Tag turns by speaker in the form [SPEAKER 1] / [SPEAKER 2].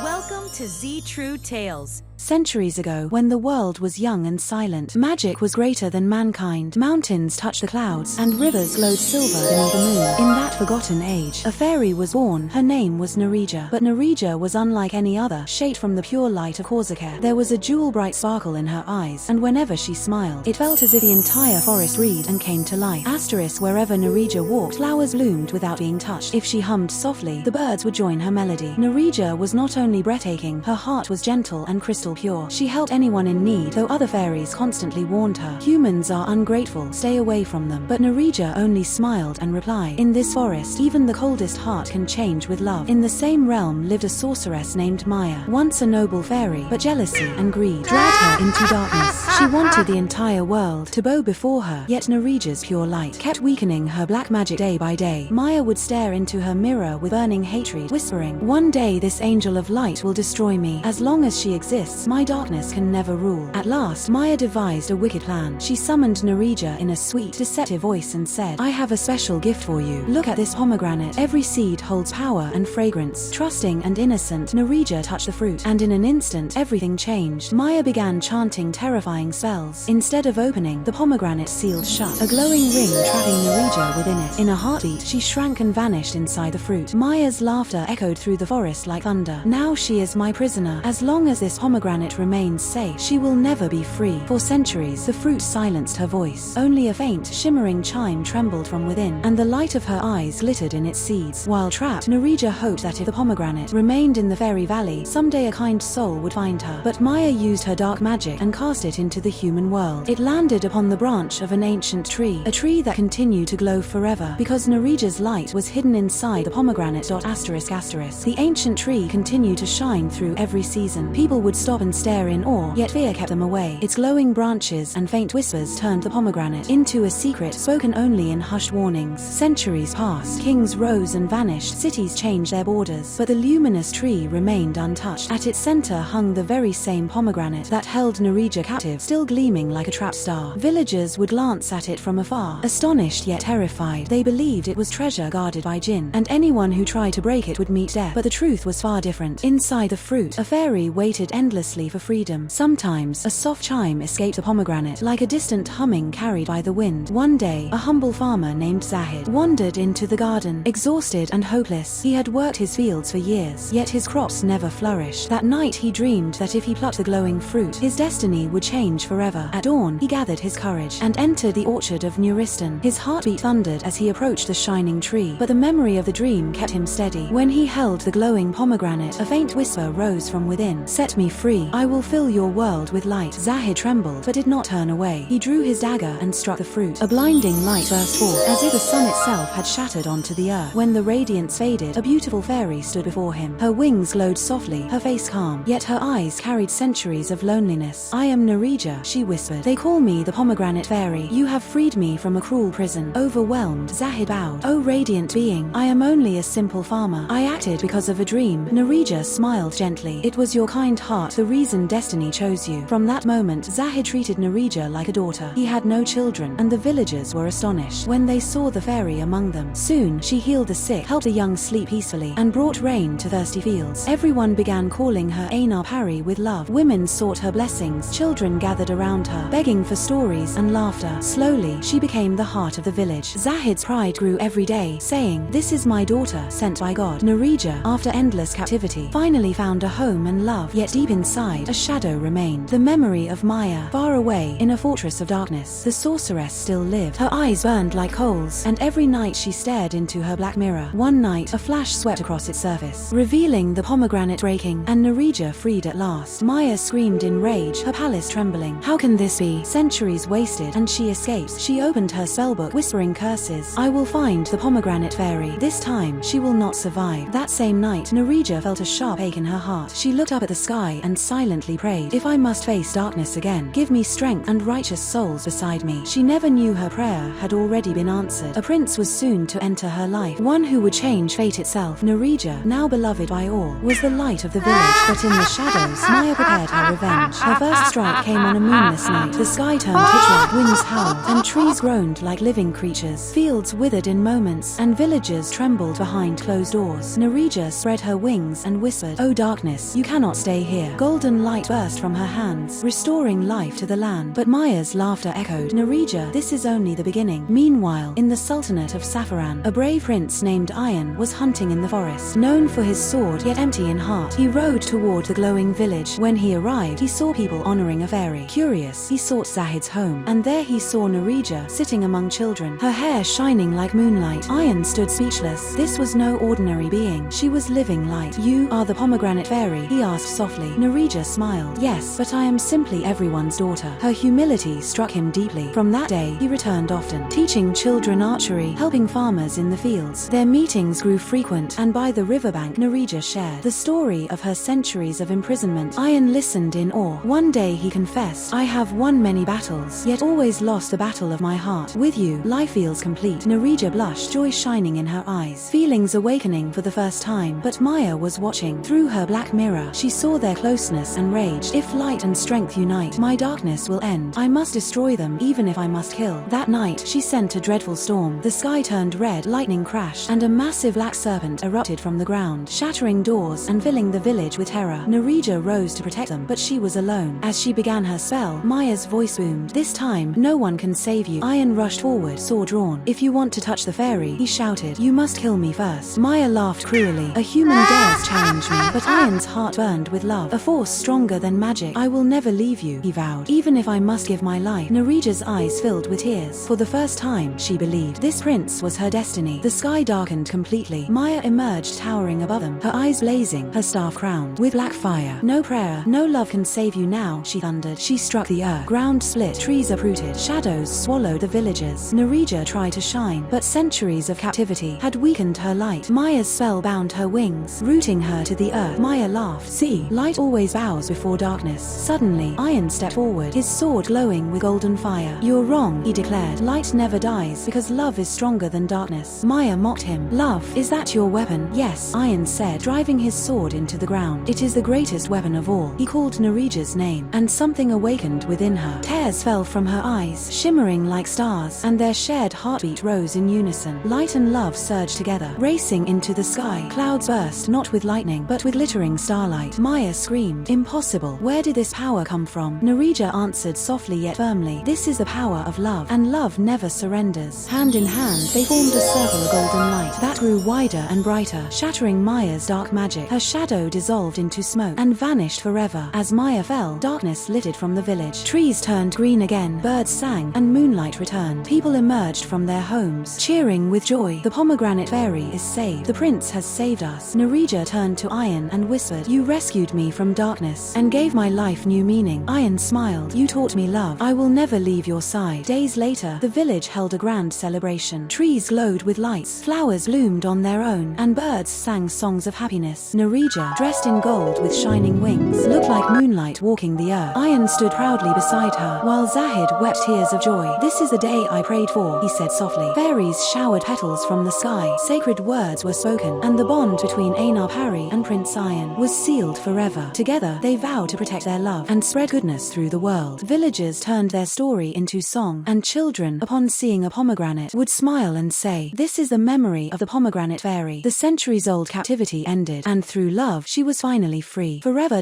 [SPEAKER 1] Welcome to Z True Tales.
[SPEAKER 2] Centuries ago, when the world was young and silent, magic was greater than mankind. Mountains touched the clouds, and rivers glowed silver beneath the moon. In that forgotten age, a fairy was born. Her name was Narija. But Narija was unlike any other, shaped from the pure light of Corsica. There was a jewel-bright sparkle in her eyes, and whenever she smiled, it felt as if the entire forest breathed and came to life. Wherever Narija walked, flowers bloomed without being touched. If she hummed softly, the birds would join her melody. Narija was not only breathtaking, her heart was gentle and crystal pure. She helped anyone in need, though other fairies constantly warned her. Humans are ungrateful, stay away from them. But Narija only smiled and replied, in this forest, even the coldest heart can change with love. In the same realm lived a sorceress named Maya, once a noble fairy, but jealousy and greed dragged her into darkness. She wanted the entire world to bow before her, yet Narija's pure light kept weakening her black magic day by day. Maya would stare into her mirror with burning hatred, whispering, one day this angel of light will destroy me. As long as she exists, my darkness can never rule. At last, Maya devised a wicked plan. She summoned Narija in a sweet, deceptive voice and said, I have a special gift for you. Look at this pomegranate. Every seed holds power and fragrance. Trusting and innocent, Narija touched the fruit, and in an instant, everything changed. Maya began chanting terrifying spells. Instead of opening, the pomegranate sealed shut, a glowing ring trapping Narija within it. In a heartbeat, she shrank and vanished inside the fruit. Maya's laughter echoed through the forest like thunder. Now she is my prisoner. As long as this pomegranate remains safe, she will never be free. For centuries, the fruit silenced her voice. Only a faint, shimmering chime trembled from within, and the light of her eyes glittered in its seeds. While trapped, Narija hoped that if the pomegranate remained in the fairy valley, someday a kind soul would find her. But Maya used her dark magic and cast it into the human world. It landed upon the branch of an ancient tree, a tree that continued to glow forever, because Narija's light was hidden inside the pomegranate. The ancient tree continued to shine through every season. People would stop and stare in awe, yet fear kept them away. Its glowing branches and faint whispers turned the pomegranate into a secret spoken only in hushed warnings. Centuries passed, kings rose and vanished, cities changed their borders, but the luminous tree remained untouched. At its center hung the very same pomegranate that held Narija captive, still gleaming like a trapped star. Villagers would glance at it from afar, astonished yet terrified. They believed it was treasure guarded by jinn, and anyone who tried to break it would meet death. But the truth was far different. Inside the fruit, a fairy waited endlessly for freedom. Sometimes, a soft chime escaped the pomegranate, like a distant humming carried by the wind. One day, a humble farmer named Zahid wandered into the garden, exhausted and hopeless. He had worked his fields for years, yet his crops never flourished. That night, he dreamed that if he plucked the glowing fruit, his destiny would change forever. At dawn, he gathered his courage and entered the orchard of Nuristan. His heartbeat thundered as he approached the shining tree, but the memory of the dream kept him steady. When he held the glowing pomegranate, a faint whisper rose from within. Set me free. I will fill your world with light. Zahid trembled, but did not turn away. He drew his dagger and struck the fruit. A blinding light burst forth, as if the sun itself had shattered onto the earth. When the radiance faded, a beautiful fairy stood before him. Her wings glowed softly, her face calm, yet her eyes carried centuries of loneliness. I am Narija, she whispered. They call me the pomegranate fairy. You have freed me from a cruel prison. Overwhelmed, Zahid bowed. Oh radiant being, I am only a simple farmer. I acted because of a dream. Narija smiled gently. It was your kind heart, the reason destiny chose you. From that moment, Zahid treated Narija like a daughter. He had no children, and the villagers were astonished when they saw the fairy among them. Soon, she healed the sick, helped the young sleep peacefully, and brought rain to thirsty fields. Everyone began calling her Einar Pari with love. Women sought her blessings, children gathered around her, begging for stories and laughter. Slowly, she became the heart of the village. Zahid's pride grew every day, saying, this is my daughter, sent by God. Narija, after endless captivity, finally found a home and love, yet deep inside, a shadow remained. The memory of Maya, far away, in a fortress of darkness. The sorceress still lived. Her eyes burned like coals, and every night she stared into her black mirror. One night, a flash swept across its surface, revealing the pomegranate breaking, and Narija freed at last. Maya screamed in rage, her palace trembling. How can this be? Centuries wasted, and she escapes. She opened her spellbook, whispering curses. I will find the pomegranate fairy. This time, she will not survive. That same night, Narija felt a sharp ache in her heart. She looked up at the sky and silently prayed, if I must face darkness again, give me strength and righteous souls beside me. She never knew her prayer had already been answered. A prince was soon to enter her life, one who would change fate itself. Narija, now beloved by all, was the light of the village, but in the shadows, Maya prepared her revenge. Her first strike came on a moonless night. The sky turned pitch black, winds howled, and trees groaned like living creatures. Fields withered in moments, and villagers trembled behind closed doors. Narija spread her wings and whispered, "Oh darkness, you cannot stay here." Golden light burst from her hands, restoring life to the land. But Maya's laughter echoed, "Narija, this is only the beginning." Meanwhile, in the Sultanate of Safaran, a brave prince named Ayan was hunting in the forest. Known for his sword, yet empty in heart, he rode toward the glowing village. When he arrived, he saw people honoring a fairy. Curious, he sought Zahid's home, and there he saw Narija sitting among children, her hair shining like moonlight. Ayan stood speechless. This was no ordinary being. She was living light. "You are the pomegranate fairy?" he asked softly. Narija smiled. "Yes, but I am simply everyone's daughter." Her humility struck him deeply. From that day, he returned often, teaching children archery, helping farmers in the fields. Their meetings grew frequent, and by the riverbank, Narija shared the story of her centuries of imprisonment. Ayan listened in awe. One day he confessed, "I have won many battles, yet always lost the battle of my heart. With you, life feels complete." Narija blushed, joy shining in her eyes, feelings awakening for the first time. But Maya was watching. Through her black mirror, she saw their closeness and raged. "If light and strength unite, my darkness will end. I must destroy them, even if I must kill." That night, she sent a dreadful storm. The sky turned red, lightning crashed, and a massive black serpent erupted from the ground, shattering doors and filling the village with terror. Narija rose to protect them, but she was alone. As she began her spell, Maya's voice boomed, "This time, no one can save you." Ayan rushed forward, sword drawn. "If you want to touch the fairy," he shouted, "you must kill me first." Maya laughed cruelly. "A human dares challenge me." But Ayan's heart burned with love, a force stronger than magic. "I will never leave you," he vowed, "even if I must give my life." Narija's eyes filled with tears. For the first time, she believed this prince was her destiny. The sky darkened completely. Maya emerged, towering above them, her eyes blazing, her staff crowned with black fire. "No prayer, no love can save you now," she thundered. She struck the earth. Ground split, trees uprooted, shadows swallowed the villagers. Narija tried to shine, but centuries of captivity had weakened her light. Maya's spell bound her wings, rooting her to the earth. Maya laughed. "See, light always bows before darkness." Suddenly, Ayan stepped forward, his sword glowing with golden fire. "You're wrong," he declared. "Light never dies, because love is stronger than darkness." Maya mocked him. "Love, is that your weapon?" "Yes," Ayan said, driving his sword into the ground. "It is the greatest weapon of all." He called Narija's name, and something awakened within her. Tears fell from her eyes, shimmering like stars, and their shared heartbeat rose in unison. Light and love surged together, racing into the sky. Clouds burst, not with lightning, but with glittering starlight. Maya screamed, "Impossible! Where did this power come from?" Narija answered softly yet firmly, "This is the power of love, and love never surrenders." Hand in hand, they formed a circle of golden light that grew wider and brighter, shattering Maya's dark magic. Her shadow dissolved into smoke and vanished forever. As Maya fell, darkness littered from the village. Trees turned green again, birds sang, and moonlight returned. People emerged from their homes, cheering with joy. "The pomegranate fairy is saved. The prince has saved us." Narija turned to Ayan and whispered, "You rescued me from darkness and gave my life new meaning." Ayan smiled, "You taught me love. I will never leave your side." Days later, the village held a grand celebration. Trees glowed with lights, flowers bloomed on their own, and birds sang songs of happiness. Narija, dressed in gold with shining wings, looked like moonlight walking the earth. Ayan stood proudly beside her, while Zahid wept tears of joy. "This is the day I prayed for," he said softly. Fairies showered petals from the sky, sacred words were spoken, and the bond between Einar Parry and Prince Ayan was sealed forever. Together, they vowed to protect their love and spread goodness through the world. Villagers turned their story into song, and children, upon seeing a pomegranate, would smile and say, "This is the memory of the pomegranate fairy." The centuries-old captivity ended, and through love, she was finally free. Forever.